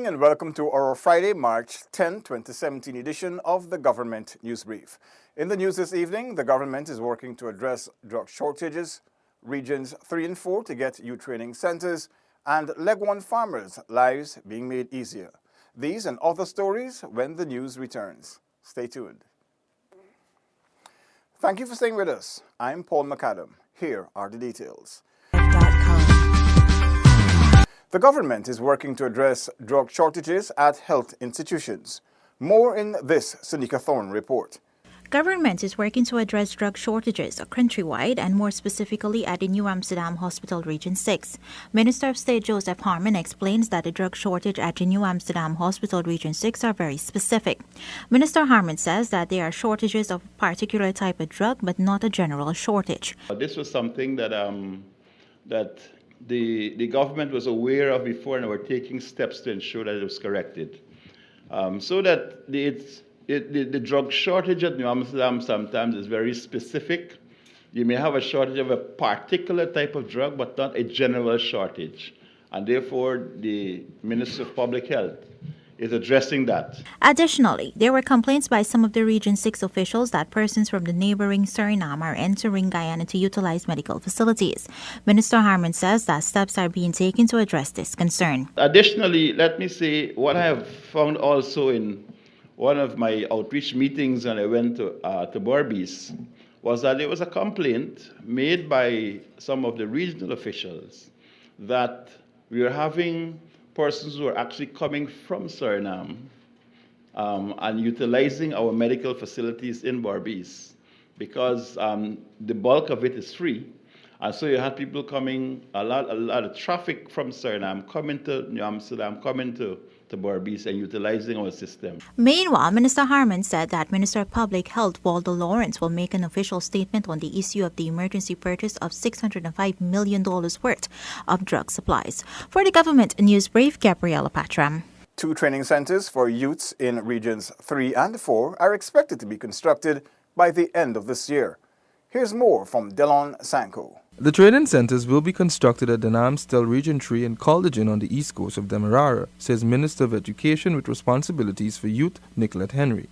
evening and welcome to our Friday, March 10, 2017 edition of the Government News Brief. In the news this evening, the government is working to address drug shortages, Regions 3 and 4 to get youth training centers, and Leg 1 farmers' lives being made easier. These and other stories when the news returns. Stay tuned. Thank you for staying with us. I'm Paul McAdam. Here are the details. The government is working to address drug shortages at health institutions. More in this Sonika Thorne report. Government is working to address drug shortages countrywide and more specifically at the New Amsterdam Hospital Region 6. Minister of State Joseph Harmon explains that the drug shortage at the New Amsterdam Hospital Region 6 are very specific. Minister Harmon says that there are shortages of a particular type of drug but not a general shortage. This was something that the government was aware of before and were taking steps to ensure that it was corrected. So that the drug shortage at New Amsterdam sometimes is very specific. You may have a shortage of a particular type of drug, but not a general shortage. And therefore, the Minister of Public Health is addressing that. Additionally, there were complaints by some of the Region 6 officials that persons from the neighboring Suriname are entering Guyana to utilize medical facilities. Minister Harmon says that steps are being taken to address this concern. Additionally, let me say what I have found also in one of my outreach meetings when I went to Berbice was that there was a complaint made by some of the regional officials that we are having persons who are actually coming from Suriname and utilizing our medical facilities in Berbice because the bulk of it is free. And so you had people coming, a lot of traffic from Suriname coming to New Amsterdam, coming to Berbice and utilizing our system. Meanwhile, Minister Harmon said that Minister of Public Health Waldo Lawrence will make an official statement on the issue of the emergency purchase of $605 million worth of drug supplies. For the Government News Brief, Gabriella Patram. 2 training centers for youths in Regions 3 and 4 are expected to be constructed by the end of this year. Here's more from Delon Sanko. The training centers will be constructed at Denamstel Region 3 and Caldigen on the east coast of Demerara, says Minister of Education with responsibilities for youth, Nicolette Henry.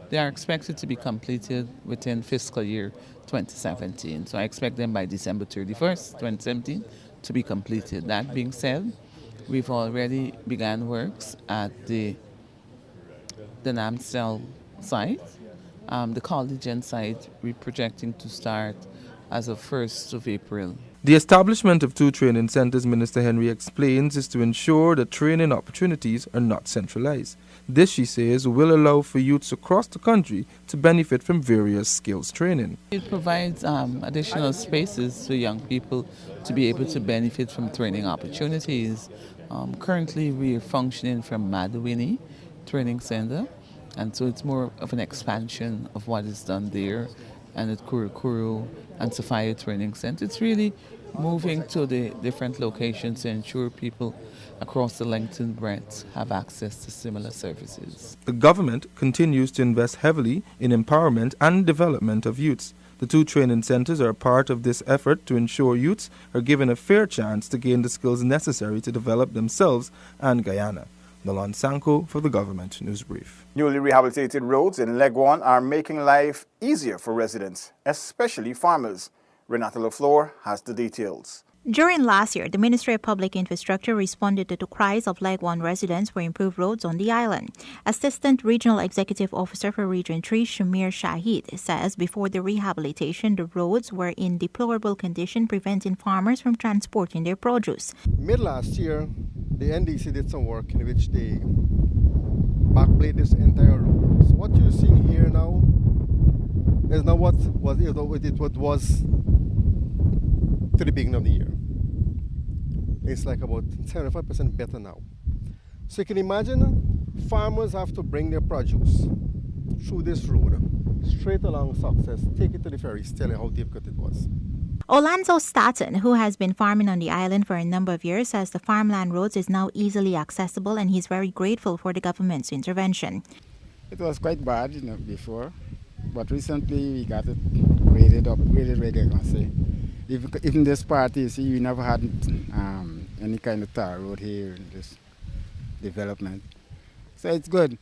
They are expected to be completed within fiscal year 2017. So I expect them by December 31st, 2017 to be completed. That being said, we've already begun works at the Denamstel site. The Caldigen site we're projecting to start as of 1st of April. The establishment of 2 training centers, Minister Henry explains, is to ensure that training opportunities are not centralized. This, she says, will allow for youths across the country to benefit from various skills training. It provides additional spaces for young people to be able to benefit from training opportunities. Currently, we are functioning from Madawini Training Center, and so it's more of an expansion of what is done there. And at Kurukuru and Sophia Training Center, it's really moving to the different locations to ensure people across the length and breadth have access to similar services. The government continues to invest heavily in empowerment and development of youths. The 2 training centers are a part of this effort to ensure youths are given a fair chance to gain the skills necessary to develop themselves and Guyana. Nolan Sanko for the Government News Brief. Newly rehabilitated roads in Leg 1 are making life easier for residents, especially farmers. Renata LaFleur has the details. During last year, the Ministry of Public Infrastructure responded to the cries of Leg 1 residents for improved roads on the island. Assistant Regional Executive Officer for Region 3, Shamir Shahid, says before the rehabilitation, the roads were in deplorable condition, preventing farmers from transporting their produce. Mid last year, the NDC did some work in which they backplayed this entire road. So what you're seeing here now is not what was to the beginning of the year. It's like about 75% better now. So you can imagine farmers have to bring their produce through this road, straight along Success, take it to the ferries, tell you how difficult it was. Orlando Staton, who has been farming on the island for a number of years, says the farmland roads is now easily accessible and he's very grateful for the government's intervention. It was quite bad, before, but recently we got it graded up, really, I can say. Even this part, you see, we never had any kind of tar road here in development. So it's good.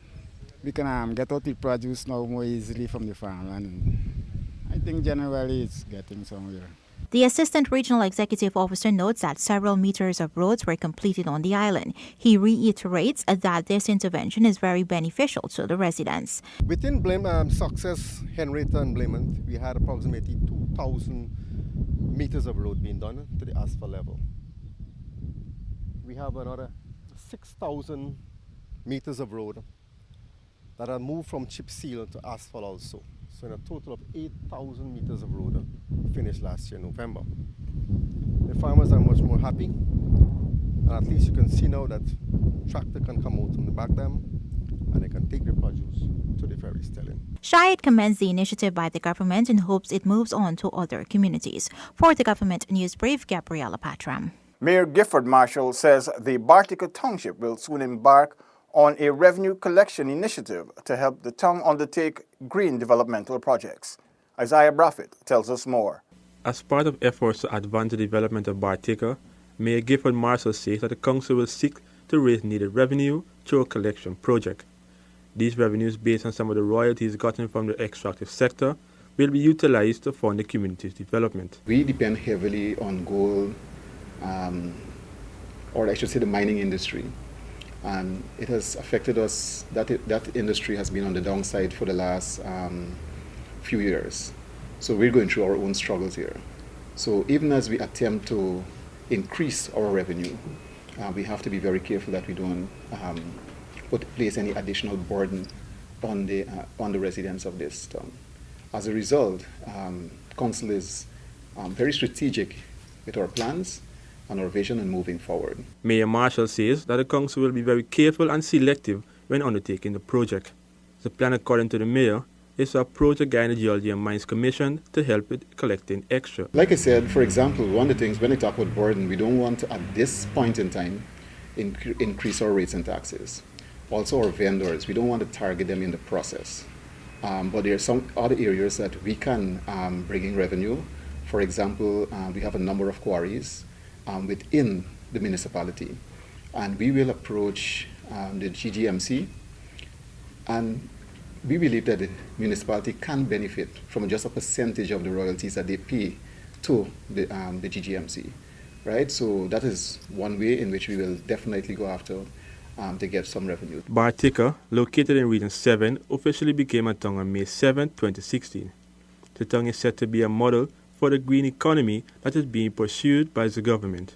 We can get out the produce now more easily from the farm, and I think generally it's getting somewhere. The Assistant Regional Executive Officer notes that several meters of roads were completed on the island. He reiterates that this intervention is very beneficial to the residents. Within Success, Henrietta and Blamont, we had approximately 2,000 meters of road being done to the asphalt level. We have another 6,000 meters of road that are moved from chip seal to asphalt also. So in a total of 8,000 meters of road finished last year, November. The farmers are much more happy, and at least you can see now that tractor can come out from the back dam and they can take the produce to the ferry stelling. Shahid commends the initiative by the government and hopes it moves on to other communities. For the Government News Brief, Gabriella Patram. Mayor Gifford Marshall says the Bartica Township will soon embark on a revenue collection initiative to help the town undertake green developmental projects. Isaiah Braffett tells us more. As part of efforts to advance the development of Bartica, Mayor Gifford Marshall says that the council will seek to raise needed revenue through a collection project. These revenues, based on some of the royalties gotten from the extractive sector, will be utilized to fund the community's development. We depend heavily on gold, or I should say the mining industry. And it has affected us, that industry has been on the downside for the last few years. So we're going through our own struggles here. So even as we attempt to increase our revenue, we have to be very careful that we don't place any additional burden on the residents of this town. As a result, council is very strategic with our plans and our vision and moving forward. Mayor Marshall says that the council will be very careful and selective when undertaking the project. The plan, according to the mayor, is to approach the Guyana Geology and Mines Commission to help with collecting extra. Like I said, for example, one of the things when I talk about burden, we don't want to, at this point in time, increase our rates and taxes. Also our vendors, we don't want to target them in the process. But there are some other areas that we can bring in revenue. For example, we have a number of quarries within the municipality, and we will approach the GGMC, and we believe that the municipality can benefit from just a percentage of the royalties that they pay to the GGMC, right? So that is one way in which we will definitely go after to get some revenue. Bartica, located in Region 7, officially became a town on May 7, 2016. The town is set to be a model for the green economy that is being pursued by the government.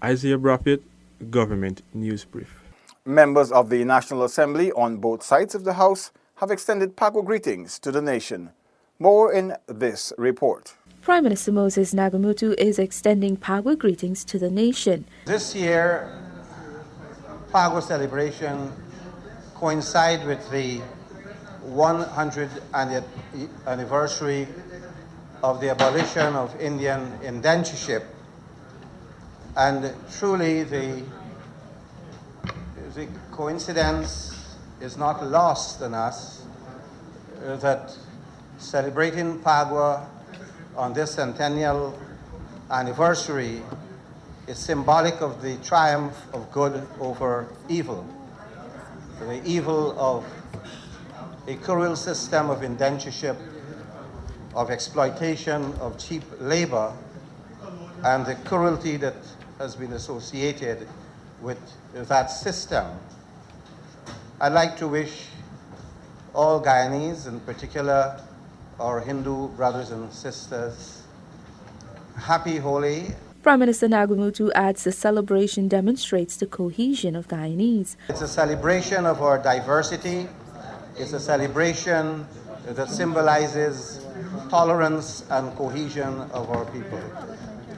Isaiah Braffett, Government News Brief. Members of the National Assembly on both sides of the House have extended Pago greetings to the nation. More in this report. Prime Minister Moses Nagamutu is extending Pago greetings to the nation. This year, Pago celebration coincide with the 100th anniversary of the abolition of Indian indentureship, and truly the coincidence is not lost on us that celebrating Pago on this centennial anniversary is symbolic of the triumph of good over evil, the evil of a cruel system of indentureship, of exploitation of cheap labor, and the cruelty that has been associated with that system. I'd like to wish all Guyanese, in particular our Hindu brothers and sisters, happy Holi. Prime Minister Nagamutu adds the celebration demonstrates the cohesion of Guyanese. It's a celebration of our diversity. It's a celebration that symbolizes tolerance and cohesion of our people.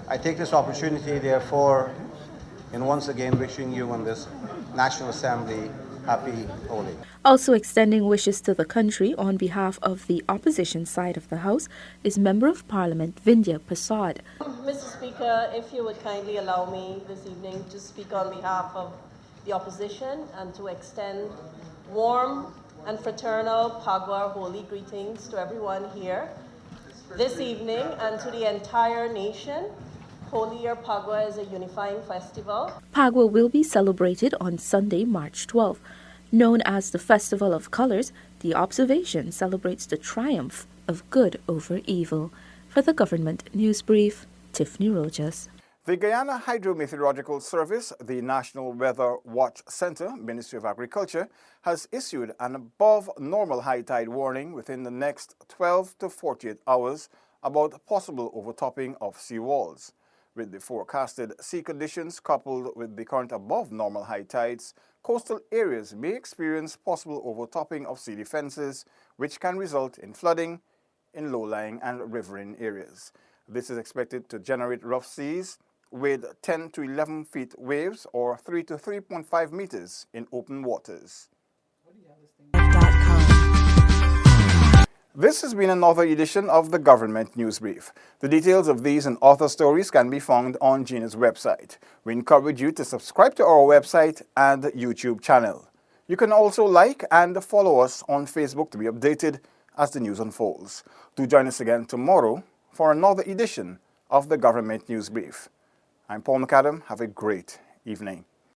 I take this opportunity, therefore, in once again wishing you and this National Assembly happy Holi. Also extending wishes to the country on behalf of the opposition side of the House is Member of Parliament Vindhya Prasad. Mr. Speaker, if you would kindly allow me this evening to speak on behalf of the opposition and to extend warm and fraternal Pagwa Holi greetings to everyone here this evening and to the entire nation Holy Year Pagua is a unifying festival. Pagua will be celebrated on Sunday, March 12. Known as the Festival of Colors, the observation celebrates the triumph of good over evil. For the Government News Brief, Tiffany Rojas. The Guyana Hydrometeorological Service, the National Weather Watch Center, Ministry of Agriculture, has issued an above-normal high tide warning within the next 12 to 48 hours about possible overtopping of sea walls. With the forecasted sea conditions coupled with the current above-normal high tides, coastal areas may experience possible overtopping of sea defenses, which can result in flooding in low-lying and riverine areas. This is expected to generate rough seas with 10 to 11 feet waves or 3 to 3.5 meters in open waters. This has been another edition of the Government News Brief. The details of these and other stories can be found on GINA's website. We encourage you to subscribe to our website and YouTube channel. You can also like and follow us on Facebook to be updated as the news unfolds. Do join us again tomorrow for another edition of the Government News Brief. I'm Paul McAdam. Have a great evening.